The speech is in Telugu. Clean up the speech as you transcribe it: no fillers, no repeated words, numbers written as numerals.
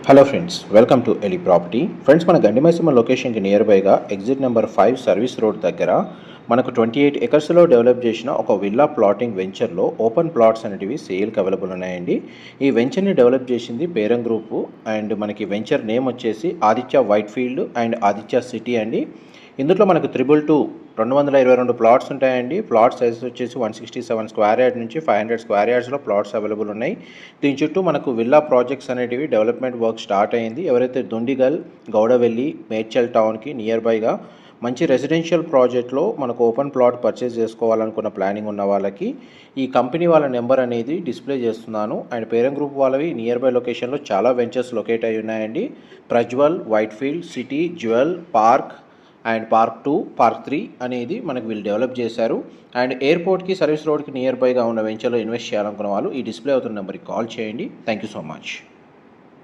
Hello friends, welcome to Eli property. Friends, మన గండిమైసమ్మ లొకేషన్కి నియర్ బైగా ఎగ్జిట్ నెంబర్ 5 సర్వీస్ రోడ్ దగ్గర మనకు 28 ఎకర్స్లో డెవలప్ చేసిన ఒక విల్లా ప్లాటింగ్ వెంచర్లో ఓపెన్ ప్లాట్స్ అనేటివి సేల్కి అవైలబుల్ ఉన్నాయండి. ఈ వెంచర్ని డెవలప్ చేసింది బేరం గ్రూపు అండ్ మనకి వెంచర్ నేమ్ వచ్చేసి Aditya white field and Aditya city అండి. ఇందులో మనకు 222 ప్లాట్స్ ఉంటాయండి. ప్లాట్ సైజ్ వచ్చేసి 167 స్క్వేర్ యార్డ్ నుంచి 500 స్క్వేర్ యార్డ్స్లో ప్లాట్స్ అవైలబుల్ ఉన్నాయి. దీని చుట్టూ మనకు విల్లా ప్రాజెక్ట్స్ అనేటివి డెవలప్మెంట్ వర్క్ స్టార్ట్ అయింది. ఎవరైతే దుండిగల్, గౌడవెల్లి, మేడ్చల్ టౌన్కి నియర్ బైగా మంచి రెసిడెన్షియల్ ప్రాజెక్ట్లో మనకు ఓపెన్ ప్లాట్ పర్చేస్ చేసుకోవాలనుకున్న ప్లానింగ్ ఉన్న వాళ్ళకి ఈ కంపెనీ వాళ్ళ నెంబర్ అనేది డిస్ప్లే చేస్తున్నాను. అండ్ పేరెంట్ గ్రూప్ వాళ్ళవి నియర్ బై లొకేషన్లో చాలా వెంచర్స్ లొకేట్ అయి ఉన్నాయండి. Prajwal, white field, city, jewel, park and park 2, park 3 అనేది మనకు వీళ్ళు డెవలప్ చేశారు. అండ్ ఎయిర్పోర్ట్కి, సర్వీస్ రోడ్కి నియర్ బైగా ఉన్న వెంచర్లో ఇన్వెస్ట్ చేయాలనుకున్న వాళ్ళు ఈ డిస్ప్లే అవుతున్న నెంబర్కి కాల్ చేయండి. Thank you so much.